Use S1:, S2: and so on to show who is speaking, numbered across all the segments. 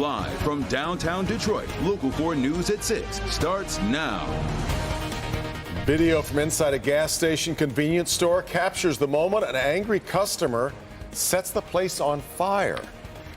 S1: Live from downtown Detroit, Local 4 News at 6 starts now.
S2: Video from inside a gas station convenience store captures the moment an angry customer sets the place on fire.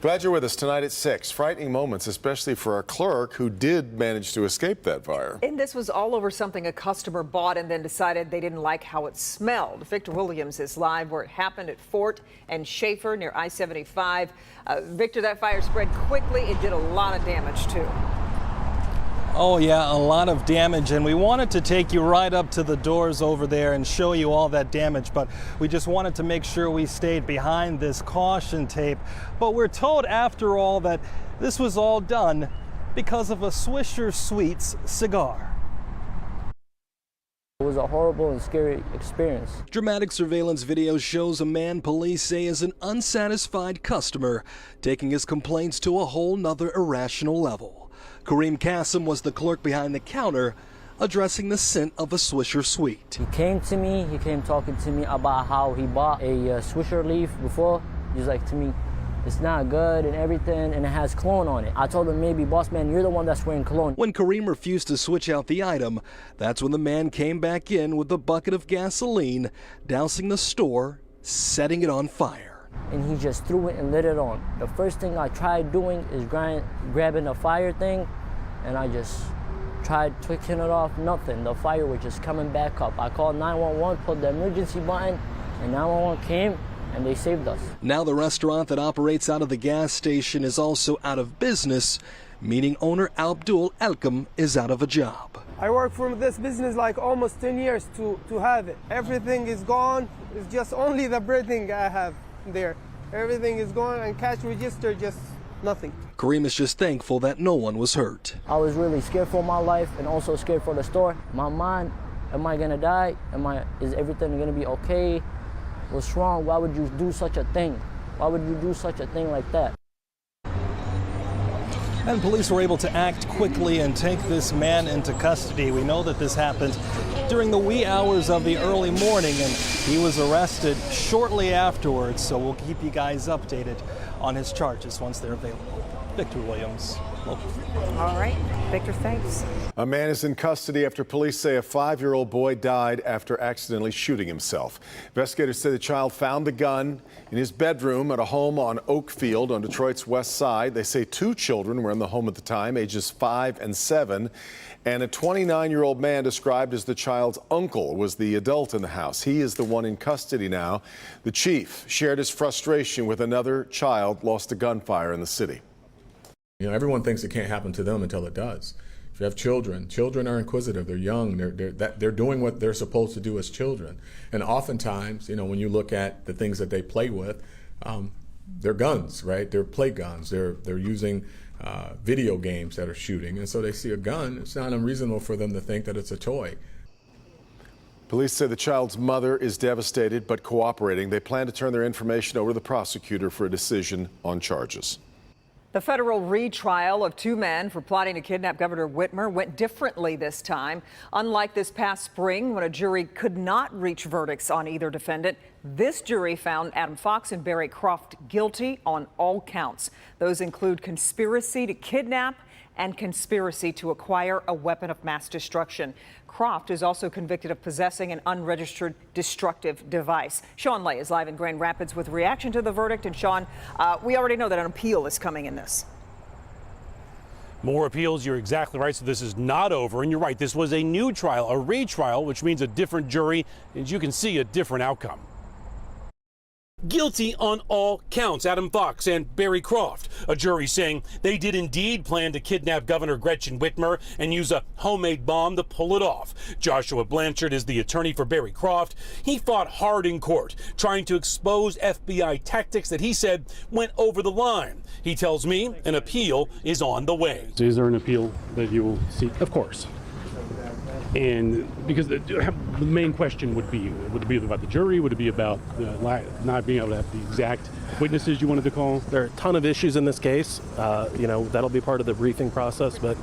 S2: Glad you're with us tonight at 6. Frightening moments, especially for our clerk who did manage to escape that fire.
S3: And this was all over something a customer bought and then decided they didn't like how it smelled. Victor Williams is live where it happened at Fort and Schaefer near I-75. Victor, that fire spread quickly. It did a lot of damage, too.
S4: Oh yeah, a lot of damage, and we wanted to take you right up to the doors over there and show you all that damage, but we just wanted to make sure we stayed behind this caution tape. But we're told after all that this was all done because of a Swisher Sweets cigar.
S5: It was a horrible and scary experience.
S4: Dramatic surveillance video shows a man police say is an unsatisfied customer taking his complaints to a whole nother irrational level. Kareem Kassim was the clerk behind the counter addressing the scent of a Swisher Sweet.
S5: He came to me, he came talking to me about how he bought a Swisher Leaf before. He was like to me, it's not good and everything, and it has cologne on it. I told him, maybe boss man, you're the one that's wearing cologne.
S4: When Kareem refused to switch out the item, that's when the man came back in with a bucket of gasoline, dousing the store, setting it on fire.
S5: And he just threw it and lit it on. The first thing I tried doing is grabbing the fire thing, and I just tried twitching it off, nothing. The fire was just coming back up. I called 911, pulled the emergency button, and 911 came, and they saved us.
S4: Now the restaurant that operates out of the gas station is also out of business, meaning owner Abdul Elkam is out of a job.
S6: I work for this business like almost 10 years to have it. Everything is gone. It's just only the breathing I have there. Everything is gone, and cash register, just nothing.
S4: Kareem is just thankful that no one was hurt.
S5: I was really scared for my life and also scared for the store. My mind, am I gonna die? Is everything gonna be okay? What's wrong? Why would you do such a thing? Why would you do such a thing like that?
S4: And police were able to act quickly and take this man into custody. We know that this happened during the wee hours of the early morning, and he was arrested shortly afterwards. So we'll keep you guys updated on his charges once they're available. Victor Williams, Local 4.
S3: All right, Victor, thanks.
S2: A man is in custody after police say a 5-year-old boy died after accidentally shooting himself. Investigators say the child found the gun in his bedroom at a home on Oakfield on Detroit's west side. They say 2 children were in the home at the time, ages 5 and 7. And a 29-year-old man described as the child's uncle was the adult in the house. He is the one in custody now. The chief shared his frustration with another child lost to gunfire in the city.
S7: You know, everyone thinks it can't happen to them until it does. If you have children, children are inquisitive, they're young, they're doing what they're supposed to do as children. And oftentimes, you know, when you look at the things that they play with, they're guns, right? They're play guns, they're using video games that are shooting. And so they see a gun, it's not unreasonable for them to think that it's a toy.
S2: Police say the child's mother is devastated but cooperating. They plan to turn their information over to the prosecutor for a decision on charges.
S3: The federal retrial of 2 men for plotting to kidnap Governor Whitmer went differently this time. Unlike this past spring, when a jury could not reach verdicts on either defendant, this jury found Adam Fox and Barry Croft guilty on all counts. Those include conspiracy to kidnap and conspiracy to acquire a weapon of mass destruction. Croft is also convicted of possessing an unregistered destructive device. Sean Lay is live in Grand Rapids with reaction to the verdict. And Sean, we already know that an appeal is coming in this.
S8: More appeals, you're exactly right. So this is not over. And you're right, this was a new trial, a retrial, which means a different jury. As you can see, a different outcome. Guilty on all counts, Adam Fox and Barry Croft. A jury saying they did indeed plan to kidnap Governor Gretchen Whitmer and use a homemade bomb to pull it off. Joshua Blanchard is the attorney for Barry Croft. He fought hard in court, trying to expose FBI tactics that he said went over the line. He tells me an appeal is on the way.
S9: Is there an appeal that you will seek? Of course. And because the main question would it be about the jury? Would it be about not being able to have the exact witnesses you wanted to call?
S10: There are a ton of issues in this case. You know, that'll be part of the briefing process, but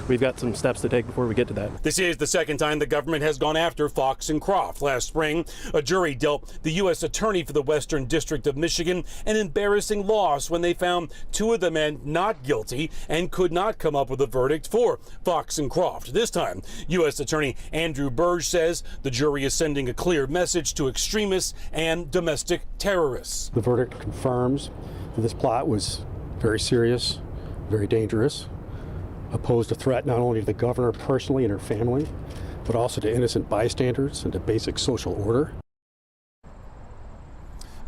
S9: we've got some steps to take before we get to that.
S8: This is the second time the government has gone after Fox and Croft. Last spring, a jury dealt the U.S. Attorney for the Western District of Michigan an embarrassing loss when they found two of the men not guilty and could not come up with a verdict for Fox and Croft. This time, U.S. Attorney Andrew Burge says the jury is sending a clear message to extremists and domestic terrorists.
S9: The verdict confirms that this plot was very serious, very dangerous, posed a threat not only to the governor personally and her family, but also to innocent bystanders and to basic social order.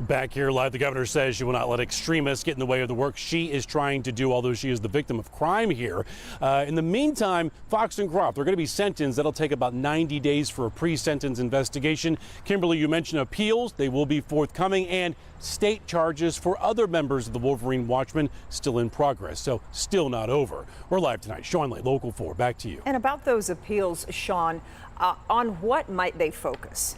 S8: Back here live, the governor says she will not let extremists get in the way of the work she is trying to do, although she is the victim of crime here. In the meantime, Fox and Croft are going to be sentenced. That'll take about 90 days for a pre-sentence investigation. Kimberly, you mentioned appeals. They will be forthcoming, and state charges for other members of the Wolverine Watchmen still in progress, so still not over. We're live tonight. Sean Lay, Local 4, back to you.
S3: And about those appeals, Sean, on what might they focus?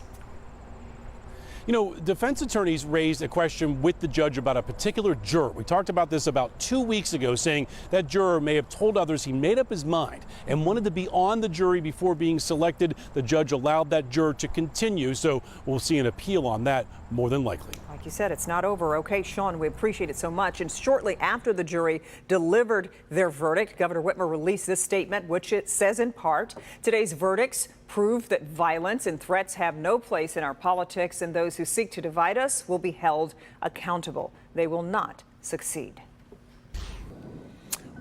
S8: You know, defense attorneys raised a question with the judge about a particular juror. We talked about this about 2 weeks ago, saying that juror may have told others he made up his mind and wanted to be on the jury before being selected. The judge allowed that juror to continue, so we'll see an appeal on that more than likely.
S3: Like you said, it's not over. Okay, Sean, we appreciate it so much. And shortly after the jury delivered their verdict, Governor Whitmer released this statement, which it says in part, today's verdicts prove that violence and threats have no place in our politics, and those who seek to divide us will be held accountable. They will not succeed.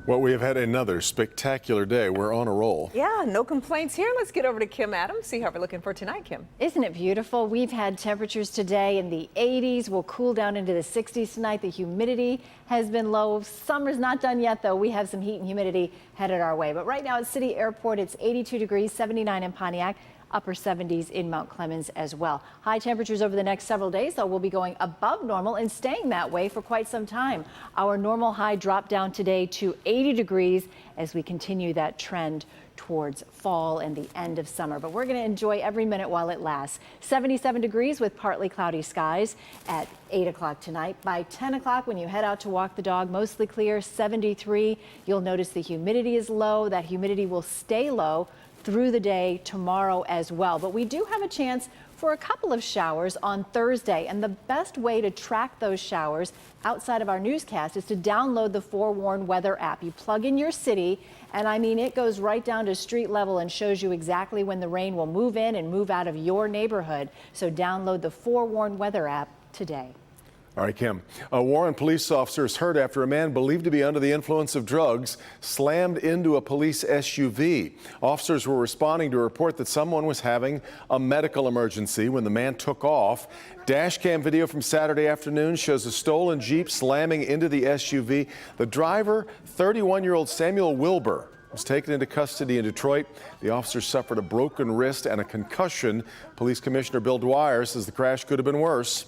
S2: Well, we have had another spectacular day. We're on a roll.
S3: Yeah, no complaints here. Let's get over to Kim Adams, see how we're looking for tonight, Kim.
S10: Isn't it beautiful? We've had temperatures today in the 80s. We'll cool down into the 60s tonight. The humidity has been low. Summer's not done yet, though. We have some heat and humidity headed our way. But right now at City Airport, it's 82 degrees, 79 in Pontiac. Upper 70s in Mount Clemens as well. High temperatures over the next several days, though, will be going above normal and staying that way for quite some time. Our normal high dropped down today to 80 degrees as we continue that trend towards fall and the end of summer. But we're going to enjoy every minute while it lasts. 77 degrees with partly cloudy skies at 8 o'clock tonight. By 10 o'clock, when you head out to walk the dog, mostly clear, 73. You'll notice the humidity is low. That humidity will stay low through the day tomorrow as well. But we do have a chance for a couple of showers on Thursday, and the best way to track those showers outside of our newscast is to download the Forewarn Weather app. You plug in your city, and I mean, it goes right down to street level and shows you exactly when the rain will move in and move out of your neighborhood. So download the Forewarn Weather app today.
S2: All right, Kim. A Warren police officer is hurt after a man believed to be under the influence of drugs slammed into a police SUV. Officers were responding to a report that someone was having a medical emergency when the man took off. Dash cam video from Saturday afternoon shows a stolen Jeep slamming into the SUV. The driver, 31-year-old Samuel Wilbur, was taken into custody in Detroit. The officer suffered a broken wrist and a concussion. Police Commissioner Bill Dwyer says the crash could have been worse.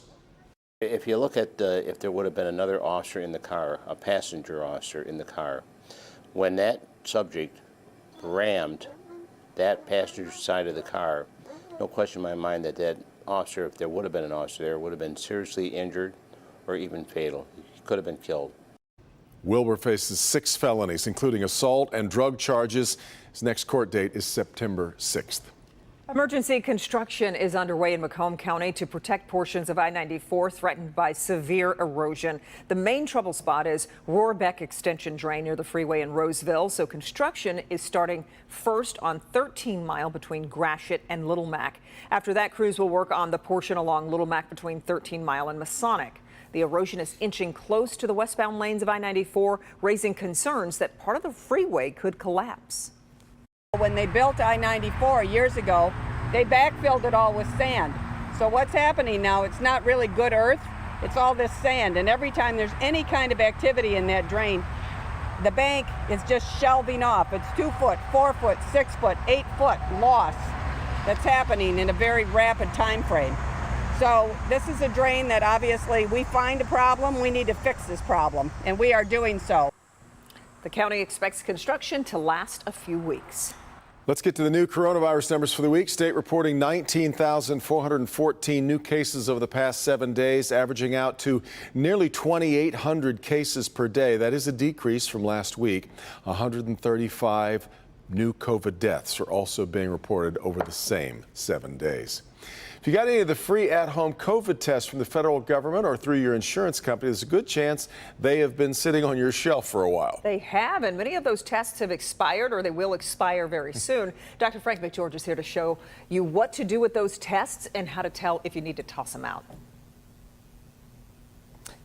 S11: If you look at if there would have been another officer in the car, a passenger officer in the car, when that subject rammed that passenger side of the car, no question in my mind that that officer, if there would have been an officer there, would have been seriously injured or even fatal. He could have been killed.
S2: Wilbur faces 6 felonies, including assault and drug charges. His next court date is September 6th.
S3: Emergency construction is underway in Macomb County to protect portions of I-94 threatened by severe erosion. The main trouble spot is Rohrbeck Extension Drain near the freeway in Roseville. So construction is starting first on 13 Mile between Gratiot and Little Mac. After that, crews will work on the portion along Little Mac between 13 Mile and Masonic. The erosion is inching close to the westbound lanes of I-94, raising concerns that part of the freeway could collapse.
S12: When they built I-94 years ago, they backfilled it all with sand. So what's happening now, it's not really good earth, it's all this sand. And every time there's any kind of activity in that drain, the bank is just shelving off. It's 2 foot, 4 foot, 6 foot, 8 foot loss that's happening in a very rapid time frame. So this is a drain that obviously we find a problem, we need to fix this problem, and we are doing so.
S3: The county expects construction to last a few weeks.
S2: Let's get to the new coronavirus numbers for the week. State reporting 19,414 new cases over the past 7 days, averaging out to nearly 2,800 cases per day. That is a decrease from last week. 135 new COVID deaths are also being reported over the same 7 days. If you got any of the free at-home COVID tests from the federal government or through your insurance company, there's a good chance they have been sitting on your shelf for a while.
S3: They have, and many of those tests have expired or they will expire very soon. Dr. Frank McGeorge is here to show you what to do with those tests and how to tell if you need to toss them out.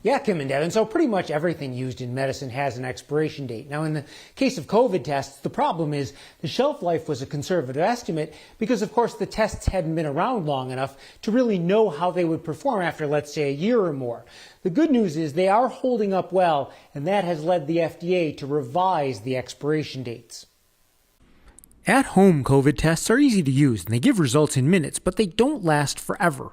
S13: Yeah, Kim and Devin. So pretty much everything used in medicine has an expiration date. Now, in the case of COVID tests, the problem is the shelf life was a conservative estimate because, of course, the tests hadn't been around long enough to really know how they would perform after, let's say, a year or more. The good news is they are holding up well, and that has led the FDA to revise the expiration dates.
S14: At-home COVID tests are easy to use, and they give results in minutes, but they don't last forever.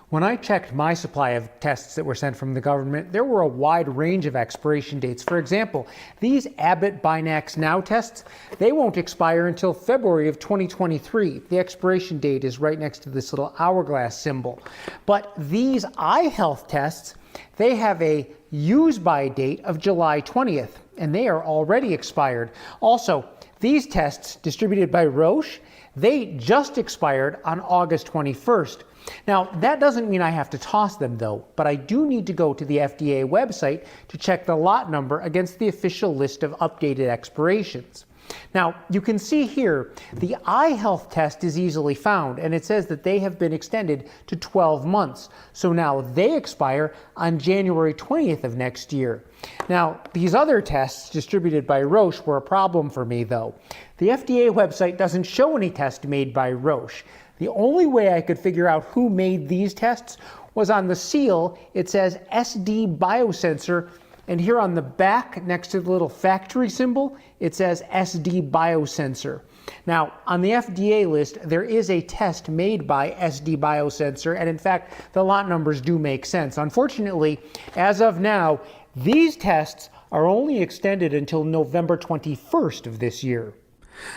S13: When I checked my supply of tests that were sent from the government, there were a wide range of expiration dates. For example, these Abbott Binax Now tests, they won't expire until February of 2023. The expiration date is right next to this little hourglass symbol. But these iHealth tests, they have a use-by date of July 20th, and they are already expired. Also, these tests, distributed by Roche, they just expired on August 21st. Now, that doesn't mean I have to toss them, though, but I do need to go to the FDA website to check the lot number against the official list of updated expirations. Now, you can see here, the iHealth test is easily found, and it says that they have been extended to 12 months. So now they expire on January 20th of next year. Now, these other tests distributed by Roche were a problem for me, though. The FDA website doesn't show any test made by Roche. The only way I could figure out who made these tests was on the seal. It says SD Biosensor, and here on the back next to the little factory symbol, it says SD Biosensor. Now, on the FDA list, there is a test made by SD Biosensor, and in fact, the lot numbers do make sense. Unfortunately, as of now, these tests are only extended until November 21st of this year.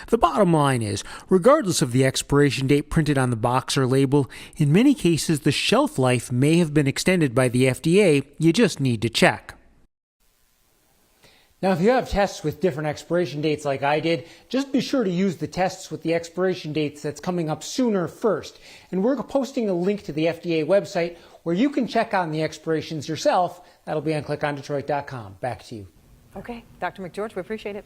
S14: The bottom line is, regardless of the expiration date printed on the box or label, in many cases the shelf life may have been extended by the FDA. You just need to check.
S13: Now, if you have tests with different expiration dates like I did, just be sure to use the tests with the expiration dates that's coming up sooner first. And we're posting a link to the FDA website where you can check on the expirations yourself. That'll be on clickondetroit.com. Back to you.
S3: Okay, Dr. McGeorge, we appreciate it.